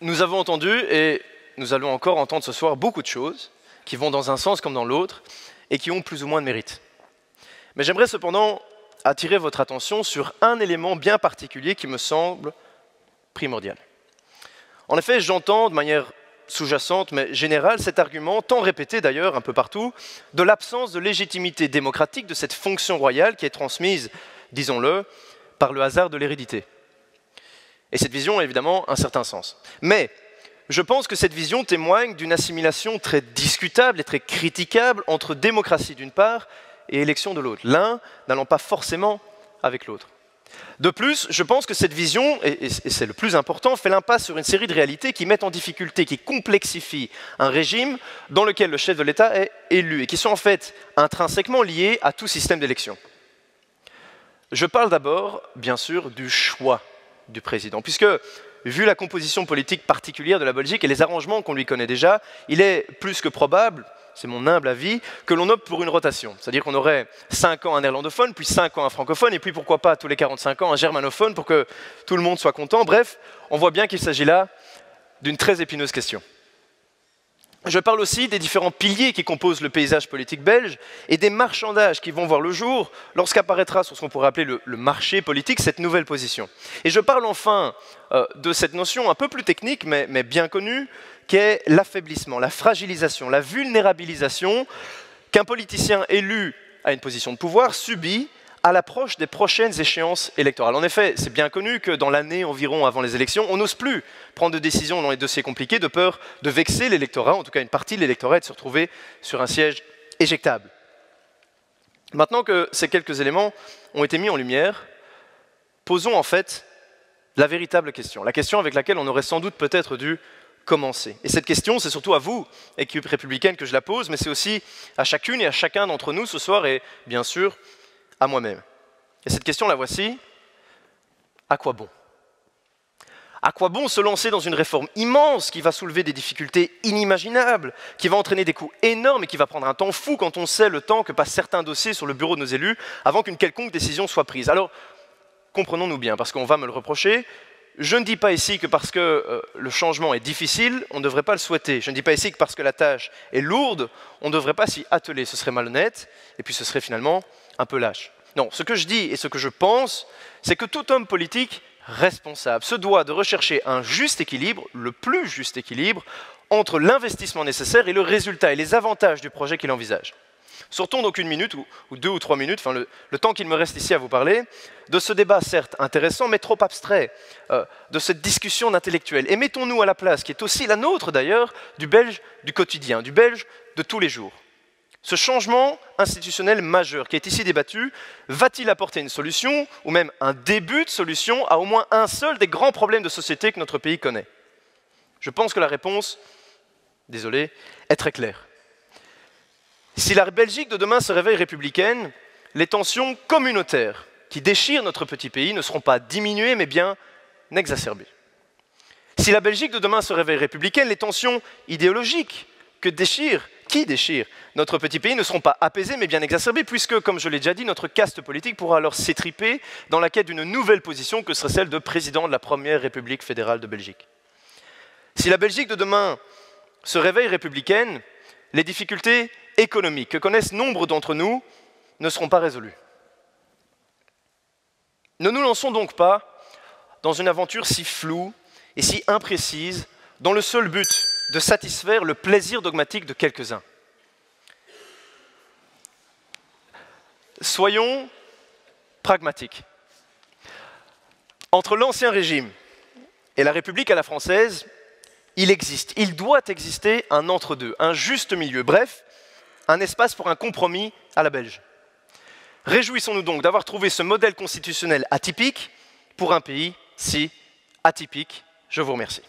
Nous avons entendu, et nous allons encore entendre ce soir, beaucoup de choses qui vont dans un sens comme dans l'autre et qui ont plus ou moins de mérite. Mais j'aimerais cependant attirer votre attention sur un élément bien particulier qui me semble primordial. En effet, j'entends de manière sous-jacente mais générale cet argument, tant répété d'ailleurs un peu partout, de l'absence de légitimité démocratique de cette fonction royale qui est transmise, disons-le, par le hasard de l'hérédité. Et cette vision a évidemment un certain sens. Mais je pense que cette vision témoigne d'une assimilation très discutable et très critiquable entre démocratie d'une part et élection de l'autre, l'un n'allant pas forcément avec l'autre. De plus, je pense que cette vision, et c'est le plus important, fait l'impasse sur une série de réalités qui mettent en difficulté, qui complexifient un régime dans lequel le chef de l'État est élu et qui sont en fait intrinsèquement liées à tout système d'élection. Je parle d'abord, bien sûr, du choix du président, puisque, vu la composition politique particulière de la Belgique et les arrangements qu'on lui connaît déjà, il est plus que probable, c'est mon humble avis, que l'on opte pour une rotation. C'est-à-dire qu'on aurait 5 ans un néerlandophone, puis 5 ans un francophone, et puis pourquoi pas tous les 45 ans un germanophone pour que tout le monde soit content. Bref, on voit bien qu'il s'agit là d'une très épineuse question. Je parle aussi des différents piliers qui composent le paysage politique belge et des marchandages qui vont voir le jour lorsqu'apparaîtra sur ce qu'on pourrait appeler le marché politique, cette nouvelle position. Et je parle enfin de cette notion un peu plus technique, mais bien connue, qui est l'affaiblissement, la fragilisation, la vulnérabilisation qu'un politicien élu à une position de pouvoir subit à l'approche des prochaines échéances électorales. En effet, c'est bien connu que dans l'année environ avant les élections, on n'ose plus prendre de décisions dans les dossiers compliqués de peur de vexer l'électorat, en tout cas une partie de l'électorat, et de se retrouver sur un siège éjectable. Maintenant que ces quelques éléments ont été mis en lumière, posons en fait la véritable question, la question avec laquelle on aurait sans doute peut-être dû commencer. Et cette question, c'est surtout à vous, équipe républicaine, que je la pose, mais c'est aussi à chacune et à chacun d'entre nous ce soir, et bien sûr, à moi-même. Et cette question, la voici. À quoi bon? À quoi bon se lancer dans une réforme immense qui va soulever des difficultés inimaginables, qui va entraîner des coûts énormes et qui va prendre un temps fou quand on sait le temps que passent certains dossiers sur le bureau de nos élus avant qu'une quelconque décision soit prise? Alors, comprenons-nous bien, parce qu'on va me le reprocher, je ne dis pas ici que parce que le changement est difficile, on ne devrait pas le souhaiter. Je ne dis pas ici que parce que la tâche est lourde, on ne devrait pas s'y atteler. Ce serait malhonnête, et puis ce serait finalement un peu lâche. Non, ce que je dis et ce que je pense, c'est que tout homme politique responsable se doit de rechercher un juste équilibre, le plus juste équilibre, entre l'investissement nécessaire et le résultat et les avantages du projet qu'il envisage. Sortons donc une minute, ou 2 ou 3 minutes, enfin le temps qu'il me reste ici à vous parler, de ce débat certes intéressant, mais trop abstrait, de cette discussion d'intellectuels. Et mettons-nous à la place, qui est aussi la nôtre d'ailleurs, du Belge du quotidien, du Belge de tous les jours. Ce changement institutionnel majeur qui est ici débattu, va-t-il apporter une solution, ou même un début de solution, à au moins un seul des grands problèmes de société que notre pays connaît? Je pense que la réponse, désolé, est très claire. Si la Belgique de demain se réveille républicaine, les tensions communautaires qui déchirent notre petit pays ne seront pas diminuées, mais bien exacerbées. Si la Belgique de demain se réveille républicaine, les tensions idéologiques qui déchirent notre petit pays ne seront pas apaisées, mais bien exacerbées, puisque, comme je l'ai déjà dit, notre caste politique pourra alors s'étriper dans la quête d'une nouvelle position que serait celle de président de la première République fédérale de Belgique. Si la Belgique de demain se réveille républicaine, les difficultés économiques que connaissent nombre d'entre nous ne seront pas résolues. Ne nous lançons donc pas dans une aventure si floue et si imprécise, dans le seul but de satisfaire le plaisir dogmatique de quelques-uns. Soyons pragmatiques. Entre l'Ancien Régime et la République à la française, il doit exister un entre-deux, un juste milieu, bref, un espace pour un compromis à la belge. Réjouissons-nous donc d'avoir trouvé ce modèle constitutionnel atypique pour un pays si atypique. Je vous remercie.